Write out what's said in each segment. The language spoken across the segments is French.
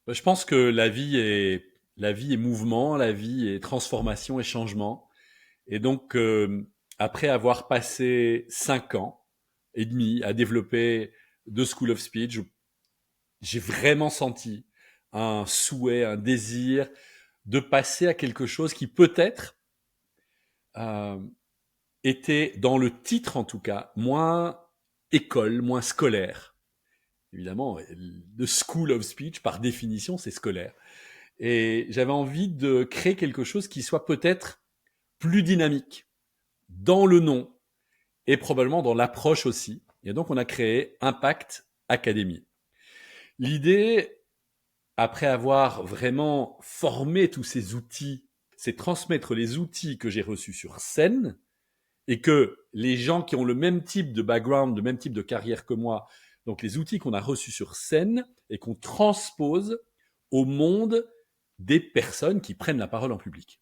Je pense que la vie est mouvement, la vie est transformation et changement. Et donc, après avoir passé 5 ans et demi à développer The School of Speech, j'ai vraiment senti un souhait, un désir de passer à quelque chose qui peut-être euh, était, dans le titre en tout cas, moins école, moins scolaire. Évidemment, The School of Speech, par définition, c'est scolaire. Et j'avais envie de créer quelque chose qui soit peut-être plus dynamique dans le nom et probablement dans l'approche aussi. Et donc, on a créé Impact Academy. L'idée, après avoir vraiment formé tous ces outils, c'est transmettre les outils que j'ai reçus sur scène et que les gens qui ont le même type de background, le même type de carrière que moi, donc les outils qu'on a reçus sur scène et qu'on transpose au monde des personnes qui prennent la parole en public.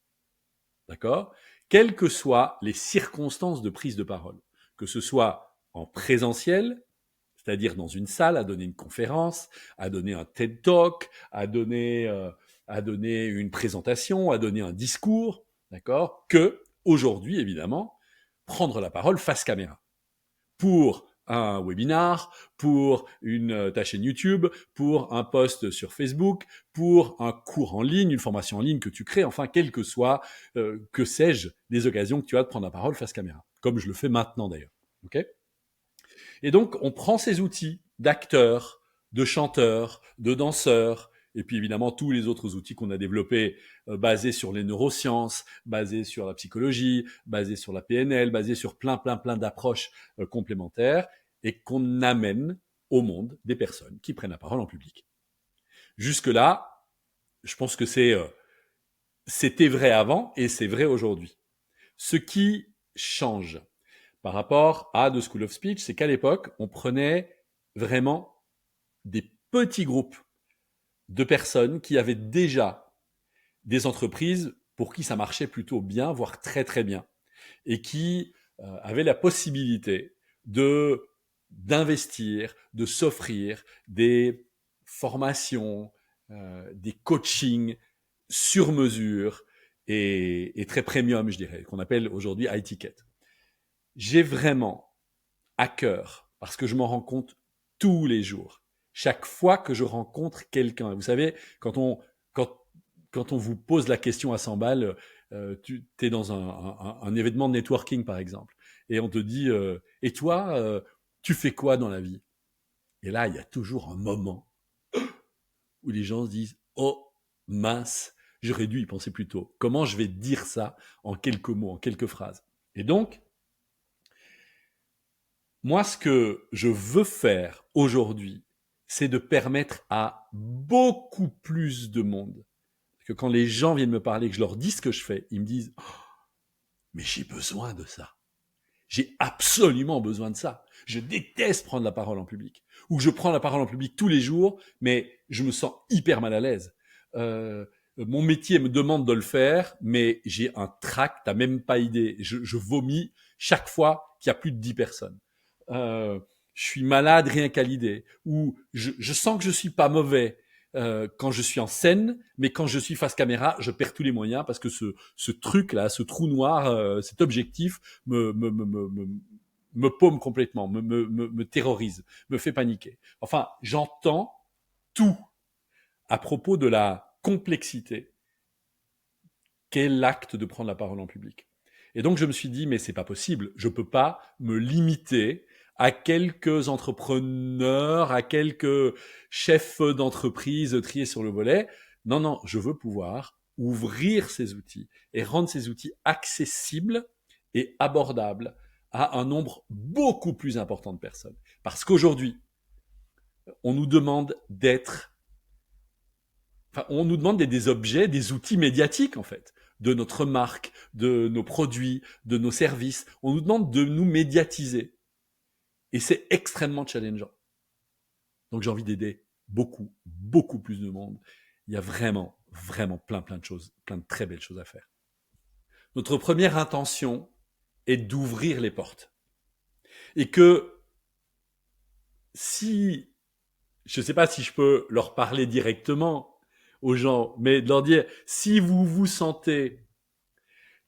D'accord? Quelles que soient les circonstances de prise de parole, que ce soit en présentiel, c'est-à-dire dans une salle, à donner une conférence, à donner un TED Talk, à donner une présentation, à donner un discours, d'accord? Que aujourd'hui, évidemment, prendre la parole face caméra pour un webinar, pour ta chaîne YouTube, pour un post sur Facebook, pour un cours en ligne, une formation en ligne que tu crées, enfin, quel que soit, que sais-je, des occasions que tu as de prendre la parole face caméra, comme je le fais maintenant d'ailleurs. Ok? Et donc, on prend ces outils d'acteurs, de chanteurs, de danseurs, et puis évidemment tous les autres outils qu'on a développés, basés sur les neurosciences, basés sur la psychologie, basés sur la PNL, basés sur plein, plein, plein d'approches complémentaires, et qu'on amène au monde des personnes qui prennent la parole en public. Jusque-là, je pense que c'était vrai avant et c'est vrai aujourd'hui. Ce qui change par rapport à The School of Speech, c'est qu'à l'époque, on prenait vraiment des petits groupes de personnes qui avaient déjà des entreprises pour qui ça marchait plutôt bien, voire très très bien, et qui avaient la possibilité de d'investir, de s'offrir des formations, des coachings sur mesure et très premium, je dirais, qu'on appelle aujourd'hui high ticket. J'ai vraiment à cœur, parce que je m'en rends compte tous les jours, chaque fois que je rencontre quelqu'un. Vous savez, quand, quand on vous pose la question à 100 balles, tu es dans un événement de networking, par exemple, et on te dit, et toi, tu fais quoi dans la vie? Et là, il y a toujours un moment où les gens se disent, oh mince, j'aurais dû y penser plus tôt. Comment je vais dire ça en quelques mots, en quelques phrases? Et donc, moi, ce que je veux faire aujourd'hui, c'est de permettre à beaucoup plus de monde que quand les gens viennent me parler, que je leur dis ce que je fais, ils me disent oh, mais j'ai besoin de ça. J'ai absolument besoin de ça. Je déteste prendre la parole en public. Ou je prends la parole en public tous les jours, mais je me sens hyper mal à l'aise. Mon métier me demande de le faire, mais j'ai un trac, t'as même pas idée. Je vomis chaque fois qu'il y a plus de 10 personnes. Euh, je suis malade rien qu'à l'idée. Ou je sens que je suis pas mauvais quand je suis en scène, mais quand je suis face caméra, je perds tous les moyens parce que ce truc-là, ce trou noir, cet objectif me paume complètement, me terrorise, me fait paniquer. Enfin, j'entends tout à propos de la complexité qu'est l'acte de prendre la parole en public. Et donc, je me suis dit, mais c'est pas possible. Je peux pas me limiter à quelques entrepreneurs, à quelques chefs d'entreprise triés sur le volet. Non, non, je veux pouvoir ouvrir ces outils et rendre ces outils accessibles et abordables à un nombre beaucoup plus important de personnes. Parce qu'aujourd'hui, on nous demande d'être, enfin, on nous demande d'être des objets, des outils médiatiques en fait, de notre marque, de nos produits, de nos services. On nous demande de nous médiatiser. Et c'est extrêmement challengeant. Donc j'ai envie d'aider beaucoup, beaucoup plus de monde. Il y a vraiment, vraiment plein, plein de choses, plein de très belles choses à faire. Notre première intention est d'ouvrir les portes. Et que si, je ne sais pas si je peux leur parler directement, aux gens, mais de leur dire, si vous vous sentez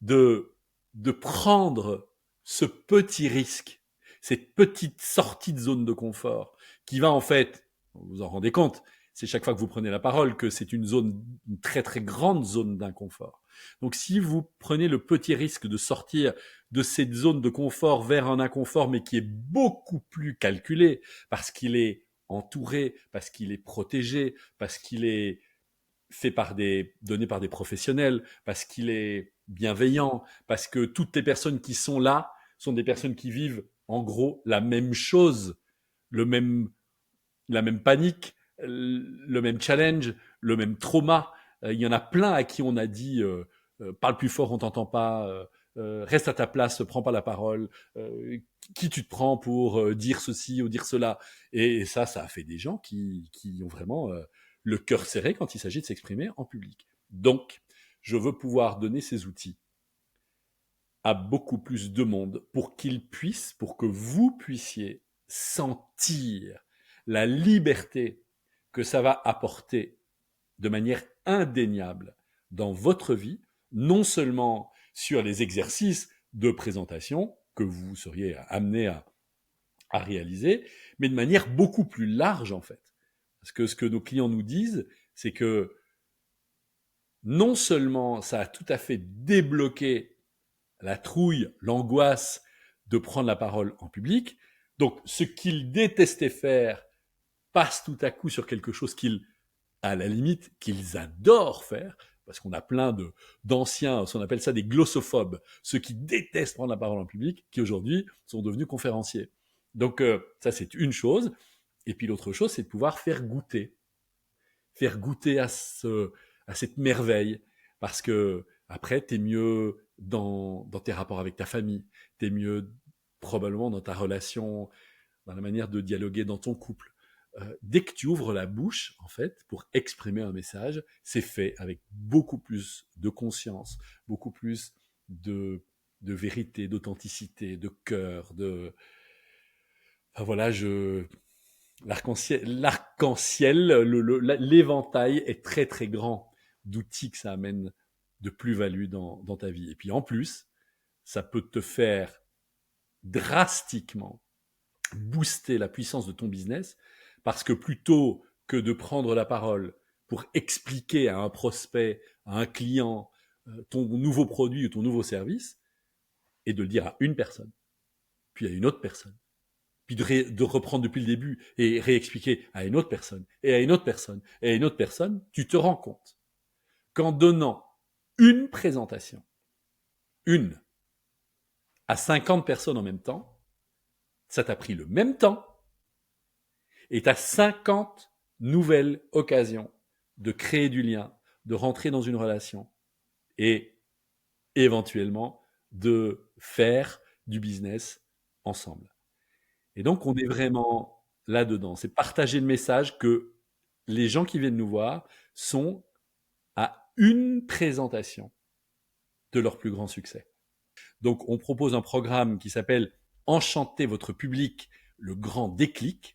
de, de prendre ce petit risque, cette petite sortie de zone de confort, qui va en fait, vous vous en rendez compte, c'est chaque fois que vous prenez la parole que c'est une très très grande zone d'inconfort. Donc si vous prenez le petit risque de sortir de cette zone de confort vers un inconfort, mais qui est beaucoup plus calculé, parce qu'il est entouré, parce qu'il est protégé, parce qu'il est donné par des professionnels, parce qu'il est bienveillant, parce que toutes les personnes qui sont là sont des personnes qui vivent en gros la même chose, le même, la même panique, le même challenge, le même trauma. Il y en a plein à qui on a dit parle plus fort, on t'entend pas, reste à ta place, prends pas la parole, qui tu te prends pour dire ceci ou dire cela. Et ça a fait des gens qui ont vraiment le cœur serré quand il s'agit de s'exprimer en public. Donc, je veux pouvoir donner ces outils à beaucoup plus de monde pour que vous puissiez sentir la liberté que ça va apporter de manière indéniable dans votre vie, non seulement sur les exercices de présentation que vous seriez amené à réaliser, mais de manière beaucoup plus large en fait. Parce que ce que nos clients nous disent, c'est que non seulement ça a tout à fait débloqué la trouille, l'angoisse de prendre la parole en public, donc ce qu'ils détestaient faire passe tout à coup sur quelque chose qu'ils, à la limite, qu'ils adorent faire, parce qu'on a plein d'anciens, on appelle ça des glossophobes, ceux qui détestent prendre la parole en public, qui aujourd'hui sont devenus conférenciers. Donc ça c'est une chose, et puis l'autre chose c'est de pouvoir faire goûter à cette merveille, parce que après t'es mieux dans tes rapports avec ta famille, t'es mieux probablement dans ta relation, dans la manière de dialoguer dans ton couple. Dès que tu ouvres la bouche, en fait, pour exprimer un message, c'est fait avec beaucoup plus de conscience, beaucoup plus de vérité, d'authenticité, de cœur, de... Enfin, voilà, l'arc-en-ciel, l'éventail est très très grand d'outils que ça amène de plus-value dans ta vie. Et puis en plus, ça peut te faire drastiquement booster la puissance de ton business, parce que plutôt que de prendre la parole pour expliquer à un prospect, à un client, ton nouveau produit ou ton nouveau service, et de le dire à une personne, puis à une autre personne, puis de reprendre depuis le début et réexpliquer à une autre personne, et à une autre personne, et à une autre personne, tu te rends compte qu'en donnant une présentation, une, à 50 personnes en même temps, ça t'a pris le même temps, et tu as 50 nouvelles occasions de créer du lien, de rentrer dans une relation et éventuellement de faire du business ensemble. Et donc, on est vraiment là-dedans. C'est partager le message que les gens qui viennent nous voir sont à une présentation de leur plus grand succès. Donc, on propose un programme qui s'appelle Enchanter votre public, le grand déclic.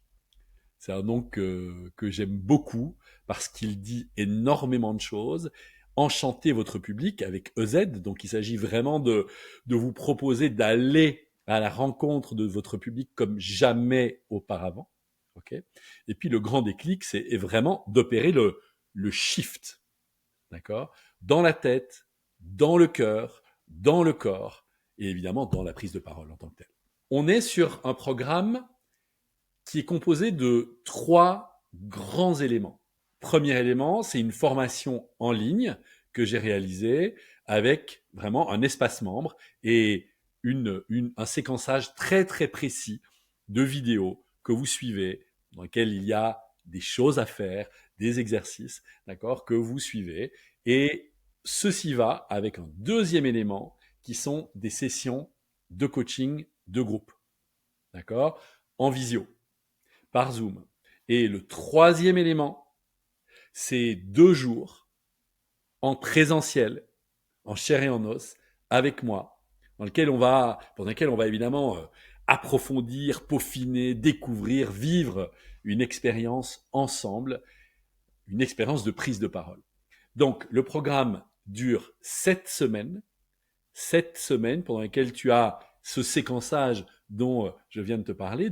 C'est un nom que j'aime beaucoup parce qu'il dit énormément de choses. Enchanter votre public avec EZ, donc il s'agit vraiment de vous proposer d'aller à la rencontre de votre public comme jamais auparavant. Okay, et puis le grand déclic, c'est vraiment d'opérer le shift, d'accord, dans la tête, dans le cœur, dans le corps, et évidemment dans la prise de parole en tant que telle. On est sur un programme qui est composé de 3 grands éléments. Premier élément, c'est une formation en ligne que j'ai réalisée avec vraiment un espace membre et un séquençage très très précis de vidéos que vous suivez, dans lesquelles il y a des choses à faire, des exercices, d'accord, que vous suivez. Et ceci va avec un deuxième élément qui sont des sessions de coaching de groupe, d'accord, en visio, par Zoom. Et le troisième élément, c'est 2 jours en présentiel, en chair et en os, avec moi, pendant lequel on va évidemment approfondir, peaufiner, découvrir, vivre une expérience ensemble une expérience de prise de parole. Donc, le programme dure 7 semaines pendant lesquelles tu as ce séquençage dont je viens de te parler,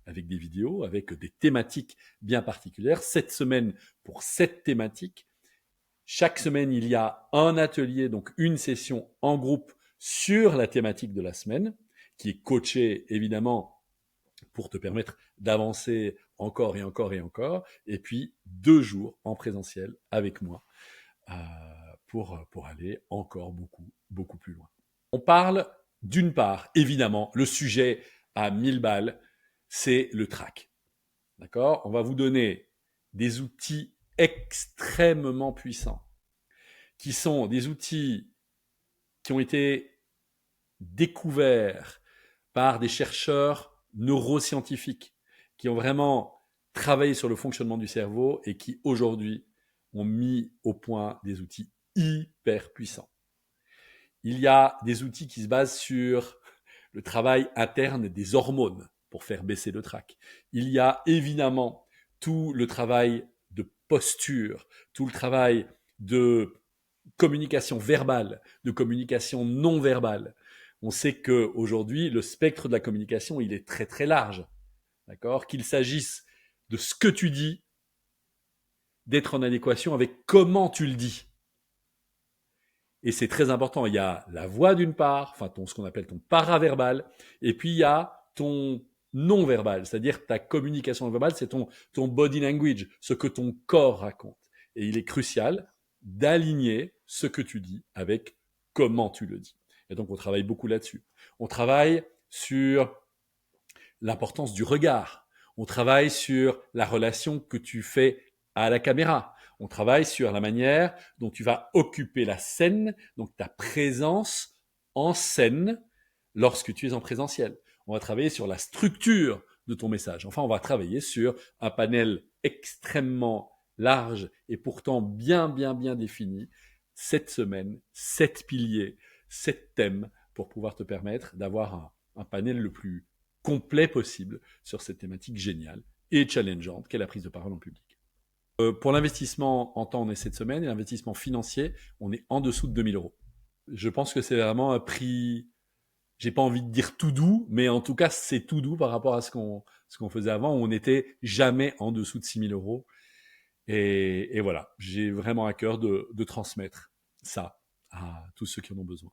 avec des vidéos, avec des thématiques bien particulières. 7 semaines pour 7 thématiques. Chaque semaine, il y a un atelier, donc une session en groupe sur la thématique de la semaine, qui est coachée évidemment pour te permettre d'avancer encore et encore et encore. Et puis 2 jours en présentiel avec moi euh, pour aller encore beaucoup, beaucoup plus loin. On parle d'une part, évidemment, le sujet à 1000 balles, c'est le track. D'accord? On va vous donner des outils extrêmement puissants, qui sont des outils qui ont été découverts par des chercheurs neuroscientifiques, qui ont vraiment travaillé sur le fonctionnement du cerveau et qui aujourd'hui ont mis au point des outils hyper puissants. Il y a des outils qui se basent sur le travail interne des hormones pour faire baisser le trac. Il y a évidemment tout le travail de posture, tout le travail de communication verbale, de communication non verbale. On sait qu'aujourd'hui, le spectre de la communication, il est très très large. D'accord? Qu'il s'agisse de ce que tu dis, d'être en adéquation avec comment tu le dis. Et c'est très important. Il y a la voix d'une part, enfin ce qu'on appelle ton paraverbal, et puis il y a ton non-verbal, c'est-à-dire ta communication verbale, c'est ton body language, ce que ton corps raconte. Et il est crucial d'aligner ce que tu dis avec comment tu le dis. Et donc on travaille beaucoup là-dessus. On travaille sur l'importance du regard. On travaille sur la relation que tu fais à la caméra. On travaille sur la manière dont tu vas occuper la scène, donc ta présence en scène lorsque tu es en présentiel. On va travailler sur la structure de ton message. Enfin, on va travailler sur un panel extrêmement large et pourtant bien, bien, bien défini. 7 semaines, 7 piliers, 7 thèmes pour pouvoir te permettre d'avoir un panel le plus complet possible sur cette thématique géniale et challengeante qu'est la prise de parole en public. Pour l'investissement en temps, on est 7 semaines et l'investissement financier, on est en dessous de 2000 euros. Je pense que c'est vraiment un prix, j'ai pas envie de dire tout doux, mais en tout cas, c'est tout doux par rapport à ce qu'on faisait avant, où on n'était jamais en dessous de 6000 euros. Et voilà, j'ai vraiment à cœur de transmettre ça à tous ceux qui en ont besoin.